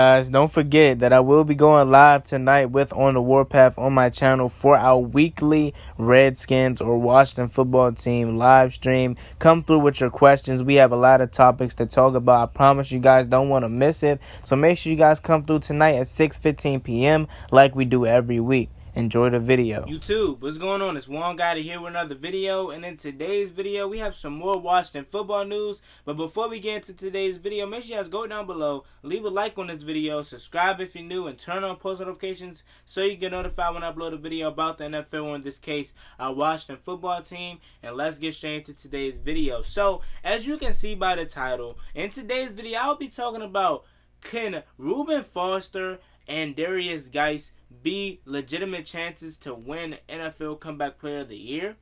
Guys, don't forget that I will be going live tonight with On the Warpath on my channel for our weekly Redskins or Washington football team live stream. Come through with your questions. We have a lot of topics to talk about. I promise you guys don't want to miss it. So make sure you guys come through tonight at 6:15 p.m. like we do every week. Enjoy the video. YouTube, what's going on? It's Juan Gotti here with another video, and in today's video we have some more Washington football news. But before we get into today's video, make sure you guys go down below, leave a like on this video, subscribe if you're new, and turn on post notifications so you get notified when I upload a video about the NFL, or in this case our Washington football team. And let's get straight into today's video. So as you can see by the title, in today's video I'll be talking about, can Reuben Foster and Darius Guice be legitimate chances to win NFL Comeback Player of the Year?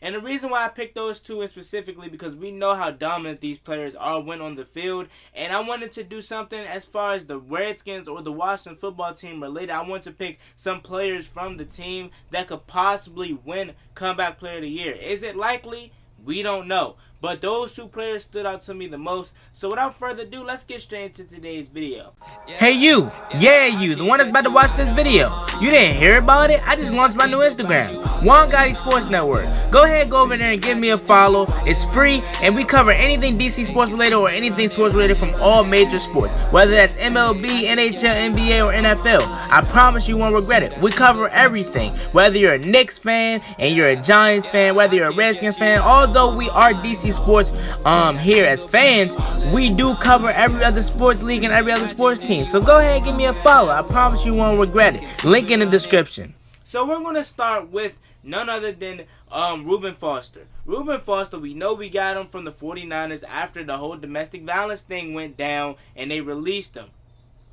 And the reason why I picked those two is specifically because we know how dominant these players are when on the field. And I wanted to do something as far as the Redskins or the Washington football team related. I want to pick some players from the team that could possibly win Comeback Player of the Year. Is it likely? We don't know. But those two players stood out to me the most. So without further ado, let's get straight into today's video. Hey you, you, the one that's about to watch this video. You didn't hear about it? I just launched my new Instagram, Juan Gotti Sports Network. Go ahead, go over there and give me a follow. It's free, and we cover anything DC sports related or anything sports related from all major sports, whether that's MLB, NHL, NBA, or NFL. I promise you won't regret it. We cover everything, whether you're a Knicks fan and you're a Giants fan, whether you're a Redskins fan. Although we are DC sports here as fans, we do cover every other sports league and every other sports team. So go ahead and give me a follow. I promise you won't regret it. Link in the description. So we're going to start with none other than Reuben Foster. Reuben Foster, we know we got him from the 49ers after the whole domestic violence thing went down and they released him.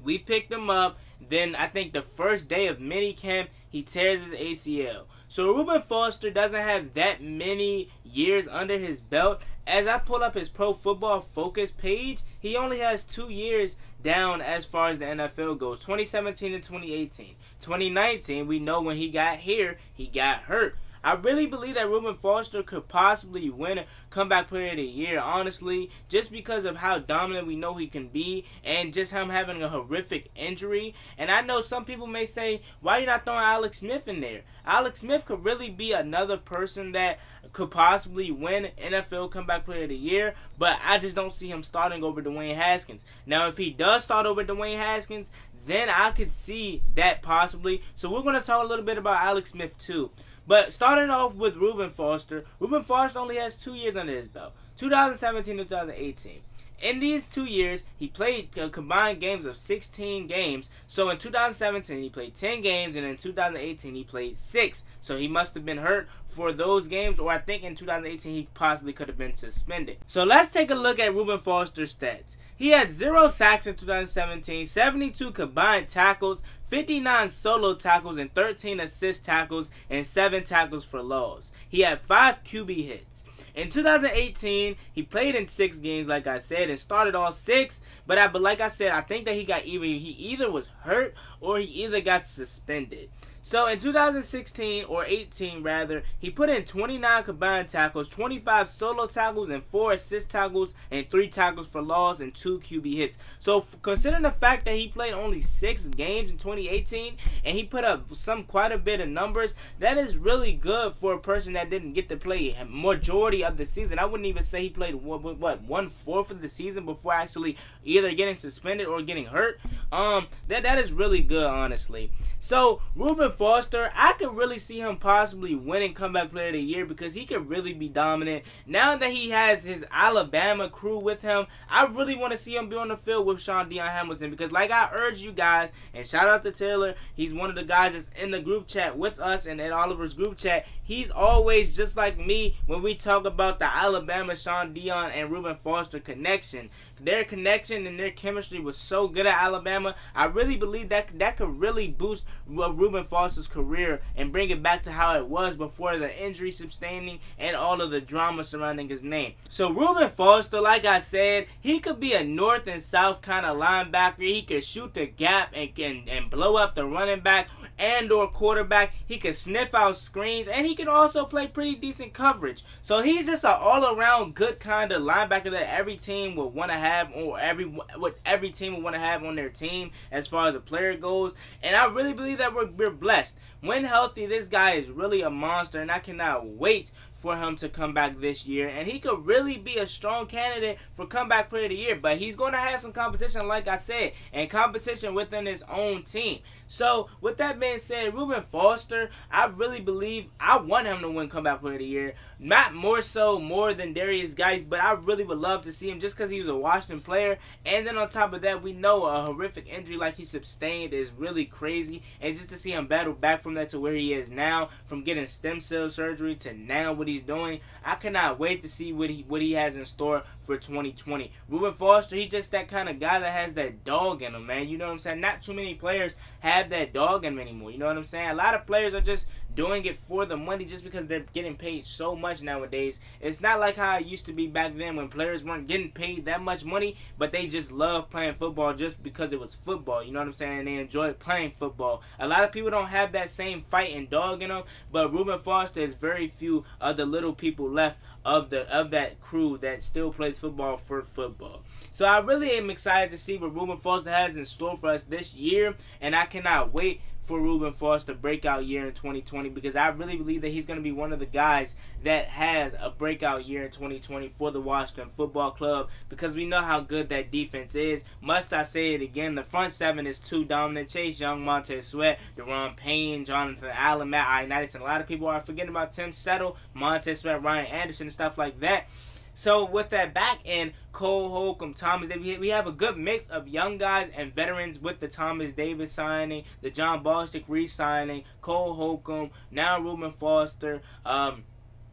We picked him up. Then I think the first day of minicamp, he tears his ACL. So Reuben Foster doesn't have that many years under his belt. As I pull up his Pro Football Focus page, he only has 2 years down as far as the NFL goes, 2017 and 2018. 2019, we know when he got here, he got hurt. I really believe that Reuben Foster could possibly win a Comeback Player of the Year, honestly, just because of how dominant we know he can be and just him having a horrific injury. And I know some people may say, why are you not throwing Alex Smith in there? Alex Smith could really be another person that could possibly win NFL Comeback Player of the Year, but I just don't see him starting over Dwayne Haskins. Now, if he does start over Dwayne Haskins, then I could see that possibly. So we're going to talk a little bit about Alex Smith too. But starting off with Reuben Foster only has 2 years under his belt, 2017 to 2018. In these 2 years, he played combined games of 16 games. So in 2017, he played 10 games, and in 2018, he played 6. So he must have been hurt for those games, or I think in 2018, he possibly could have been suspended. So let's take a look at Reuben Foster's stats. He had 0 sacks in 2017, 72 combined tackles, 59 solo tackles, and 13 assist tackles, and 7 tackles for loss. He had 5 QB hits. In 2018, he played in 6 games, like I said, and started all 6. But like I said, I think that he either was hurt or he either got suspended. So in 2016, or 18 rather, he put in 29 combined tackles, 25 solo tackles, and 4 assist tackles, and 3 tackles for loss, and 2 QB hits. So considering the fact that he played only 6 games in 2018, and he put up quite a bit of numbers, that is really good for a person that didn't get to play a majority of the season. I wouldn't even say he played, what 1/4 of the season before actually either getting suspended or getting hurt. That is really good, honestly. So Reuben Foster, I could really see him possibly winning Comeback Player of the Year because he could really be dominant. Now that he has his Alabama crew with him, I really want to see him be on the field with Sean Deion Hamilton, because like I urge you guys, and shout out to Taylor, he's one of the guys that's in the group chat with us and in Oliver's group chat. He's always just like me when we talk about the Alabama Sean Deion and Reuben Foster connection. Their connection and their chemistry was so good at Alabama. I really believe that could really boost Reuben Foster's career and bring it back to how it was before the injury sustaining and all of the drama surrounding his name. So Reuben Foster, like I said, he could be a north and south kind of linebacker. He could shoot the gap and blow up the running back, and or quarterback. He can sniff out screens, and he can also play pretty decent coverage. So he's just an all-around good kind of linebacker that every team would want to have, or every team would want to have on their team as far as a player goes. And I really believe that we're blessed. When healthy, this guy is really a monster, and I cannot wait for him to come back this year, and he could really be a strong candidate for comeback player of the year. But he's going to have some competition, like I said, and competition within his own team. So with that being said, Reuben Foster, I really believe I want him to win comeback player of the year. Not more than Darius Guice, but I really would love to see him just because he was a Washington player. And then on top of that, we know a horrific injury like he sustained is really crazy, and just to see him battle back from that to where he is now, from getting stem cell surgery to now what he's doing, I cannot wait to see what he has in store for 2020. Reuben Foster, he's just that kind of guy that has that dog in him, man. You know what I'm saying? Not too many players have that dog in them anymore. You know what I'm saying? A lot of players are just doing it for the money just because they're getting paid so much nowadays. It's not like how it used to be back then when players weren't getting paid that much money, but they just loved playing football just because it was football. You know what I'm saying? And they enjoyed playing football. A lot of people don't have that same fight and dog in them, but Reuben Foster is very few of the little people left of that crew that still plays football for football. So I really am excited to see what Reuben Foster has in store for us this year, and I cannot wait for Reuben Foster breakout year in 2020, because I really believe that he's going to be one of the guys that has a breakout year in 2020 for the Washington Football Club, because we know how good that defense is. Must I say it again, the front seven is too dominant. Chase Young, Montez Sweat, Deron Payne, Jonathan Allen, Matt Ioannidis, and a lot of people are forgetting about Tim Settle, Montez Sweat, Ryan Anderson, and stuff like that. So with that back end, Cole Holcomb, Thomas Davis, we have a good mix of young guys and veterans with the Thomas Davis signing, the John Bostic re-signing, Cole Holcomb, now Reuben Foster.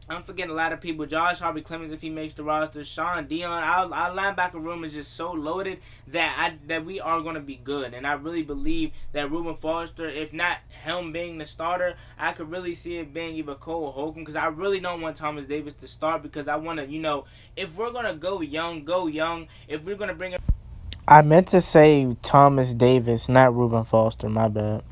I'm forgetting a lot of people. Josh Harvey Clemens, if he makes the roster. Sean Dion. Our linebacker room is just so loaded that we are going to be good. And I really believe that Reuben Foster, if not him being the starter, I could really see it being either Cole Holcomb, because I really don't want Thomas Davis to start, because I want to, you know, if we're going to go young, go young. If we're going to bring I meant to say Thomas Davis, not Reuben Foster. My bad.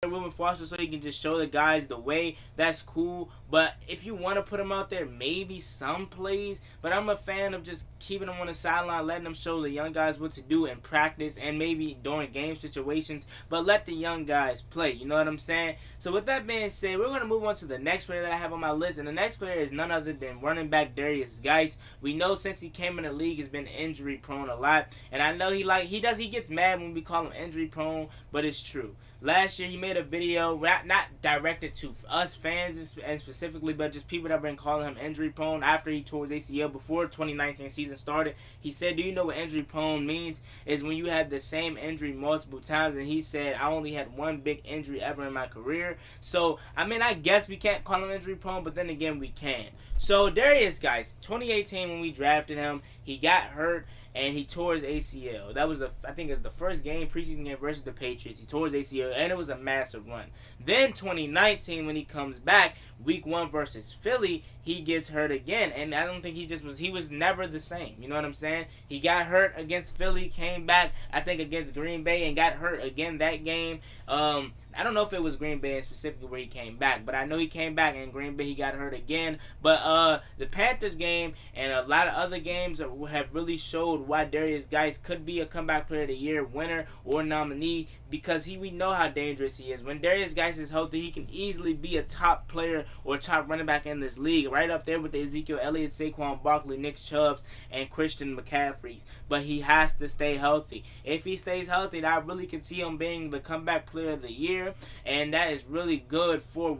Reuben Foster so he can just show the guys the way, that's cool. But if you want to put him out there, maybe some plays. But I'm a fan of just keeping him on the sideline, letting them show the young guys what to do in practice and maybe during game situations. But let the young guys play, you know what I'm saying? So with that being said, we're going to move on to the next player that I have on my list. And the next player is none other than running back Darius Guice. We know since he came in the league, he's been injury prone a lot. And I know he gets mad when we call him injury prone, but it's true. Last year, he made a video, not directed to us fans and specifically, but just people that have been calling him injury prone after he tore his ACL before 2019 season started. He said, do you know what injury prone means? Is when you have the same injury multiple times. And he said, I only had one big injury ever in my career. So, I mean, I guess we can't call him injury prone, but then again, we can. So, Darius Guice, 2018 when we drafted him, he got hurt and he tore his ACL. That was I think it was the first game, preseason game versus the Patriots. He tore his ACL, and it was a massive run. Then 2019, when he comes back, week 1 versus Philly, he gets hurt again. And I don't think he was never the same. You know what I'm saying? He got hurt against Philly, came back, I think, against Green Bay, and got hurt again that game. I don't know if it was Green Bay specifically where he came back, but I know he came back, and Green Bay he got hurt again. But the Panthers game and a lot of other games have really showed why Darius Guice could be a comeback player of the year winner or nominee, because we know how dangerous he is. When Darius Guice is healthy, he can easily be a top player or top running back in this league, right up there with the Ezekiel Elliott, Saquon Barkley, Nick Chubbs, and Christian McCaffrey's. But he has to stay healthy. If he stays healthy, I really can see him being the comeback player of the year, and that is really good for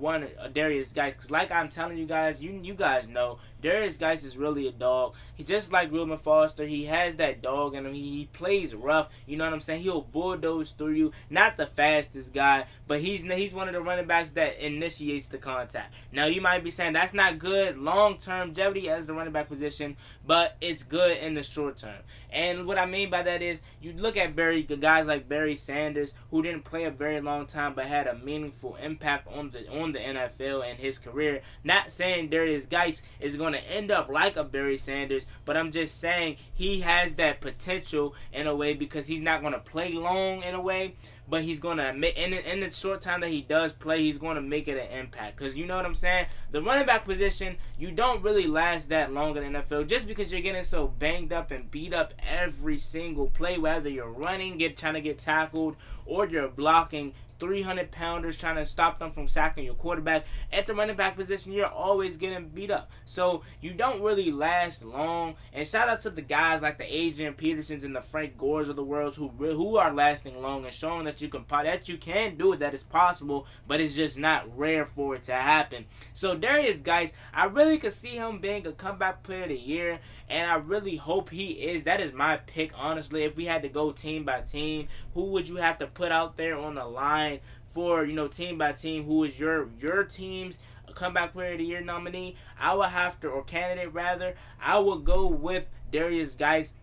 Darius Guice, because like I'm telling you guys, you guys know, Darius Guice is really a dog. He just like Reuben Foster, he has that dog in him. He plays rough, you know what I'm saying? He'll bulldoze through you. Not the fastest guy, but he's one of the running backs that initiates the contact. Now you might be saying that's not good long-term longevity as the running back position, but it's good in the short term. And what I mean by that is, you look at guys like Barry Sanders, who didn't play a very long time but had a meaningful impact on the NFL and his career. Not saying Darius Guice is going going to end up like a Barry Sanders, but I'm just saying he has that potential in a way because he's not going to play long in a way, but he's going to admit in the short time that he does play, he's going to make it an impact. Because you know what I'm saying? The running back position, you don't really last that long in the NFL just because you're getting so banged up and beat up every single play, whether you're running, trying to get tackled, or you're blocking 300-pounders trying to stop them from sacking your quarterback. At the running back position, you're always getting beat up. So you don't really last long. And shout out to the guys like the Adrian Petersons and the Frank Gores of the world who are lasting long and showing that you can do it, that it's possible, but it's just not rare for it to happen. So Darius Guice, I really could see him being a comeback player of the year, and I really hope he is. That is my pick, honestly. If we had to go team by team, who would you have to put out there on the line for, team by team? Who is your team's comeback player of the year nominee? I would have to, or candidate rather, I would go with Darius Guice,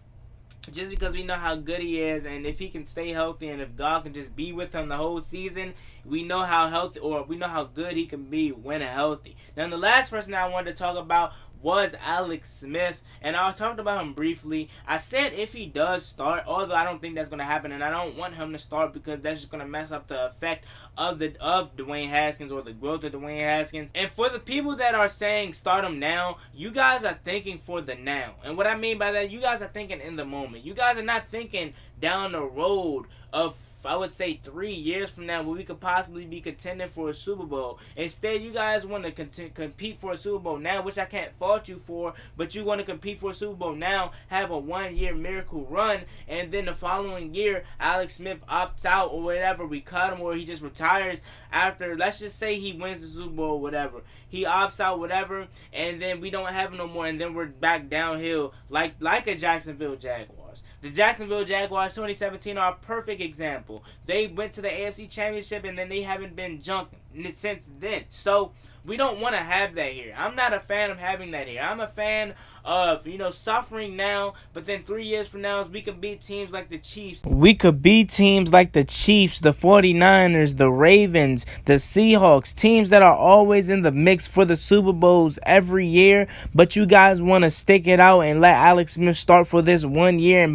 just because we know how good he is, and if he can stay healthy, and if God can just be with him the whole season, we know how healthy, or we know how good he can be when healthy. Now, the last person I wanted to talk about was Alex Smith, and I talked about him briefly. I said if he does start, although I don't think that's going to happen, and I don't want him to start because that's just going to mess up the effect of Dwayne Haskins, or the growth of Dwayne Haskins. And for the people that are saying start him now, you guys are thinking for the now. And what I mean by that, you guys are thinking in the moment. You guys are not thinking down the road of, I would say, 3 years from now, where we could possibly be contending for a Super Bowl. Instead, you guys want to compete for a Super Bowl now, which I can't fault you for, but you want to compete for a Super Bowl now, have a 1-year miracle run, and then the following year, Alex Smith opts out or whatever, we cut him, or he just retires after, let's just say he wins the Super Bowl or whatever. He opts out, whatever, and then we don't have him no more, and then we're back downhill like a Jacksonville Jaguars. The Jacksonville Jaguars 2017 are a perfect example. They went to the AFC Championship, and then they haven't been junked since then. So we don't want to have that here. I'm not a fan of having that here. I'm a fan of, suffering now, but then 3 years from now, we could beat teams like the Chiefs. We could beat teams like the Chiefs, the 49ers, the Ravens, the Seahawks, teams that are always in the mix for the Super Bowls every year, but you guys want to stick it out and let Alex Smith start for this 1 year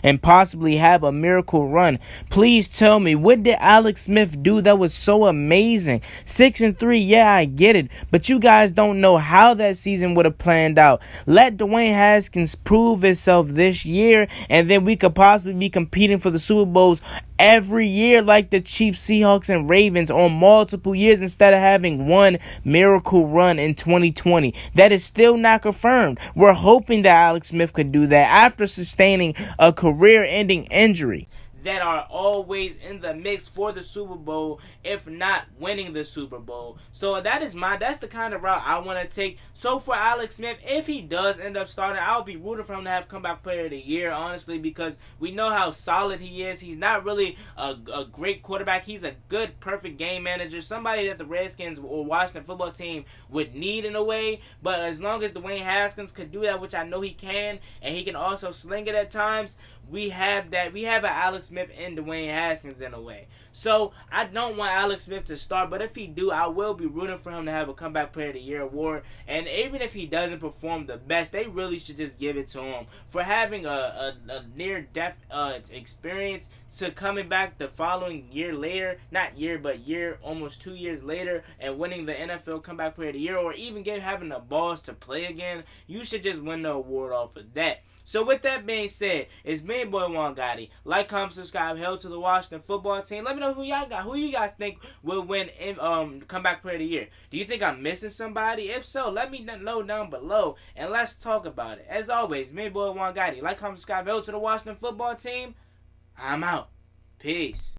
and possibly have a miracle run. Please tell me, what did Alex Smith do that was so amazing? 6-3, yeah, I get it, but you guys don't know how that season would have planned out. Let Dwayne Haskins prove himself this year, and then we could possibly be competing for the Super Bowls every year like the Chiefs, Seahawks, and Ravens on multiple years, instead of having one miracle run in 2020. That is still not confirmed. We're hoping that Alex Smith could do that after sustaining a career-ending injury. That are always in the mix for the Super Bowl, if not winning the Super Bowl. So that's the kind of route I want to take. So for Alex Smith, if he does end up starting, I'll be rooting for him to have comeback player of the year, honestly, because we know how solid he is. He's not really a great quarterback. He's a good, perfect game manager, somebody that the Redskins or Washington football team would need in a way. But as long as Dwayne Haskins could do that, which I know he can, and he can also sling it at times, we have that. We have an Alex Smith and Dwayne Haskins in a way. So I don't want Alex Smith to start, but if he do, I will be rooting for him to have a comeback player of the year award. And even if he doesn't perform the best, they really should just give it to him for having a near-death experience, to coming back the following year later, not year, but year, almost 2 years later, and winning the NFL comeback player of the year, or even having the balls to play again. You should just win the award off of that. So with that being said, it's me, boy Juan Gotti. Like, comment, subscribe, hail to the Washington football team. Let me know who y'all got. Who you guys think will win comeback player of the year? Do you think I'm missing somebody? If so, let me know down below, and let's talk about it. As always, me, boy Juan Gotti. Like, comment, subscribe, hail to the Washington football team. I'm out. Peace.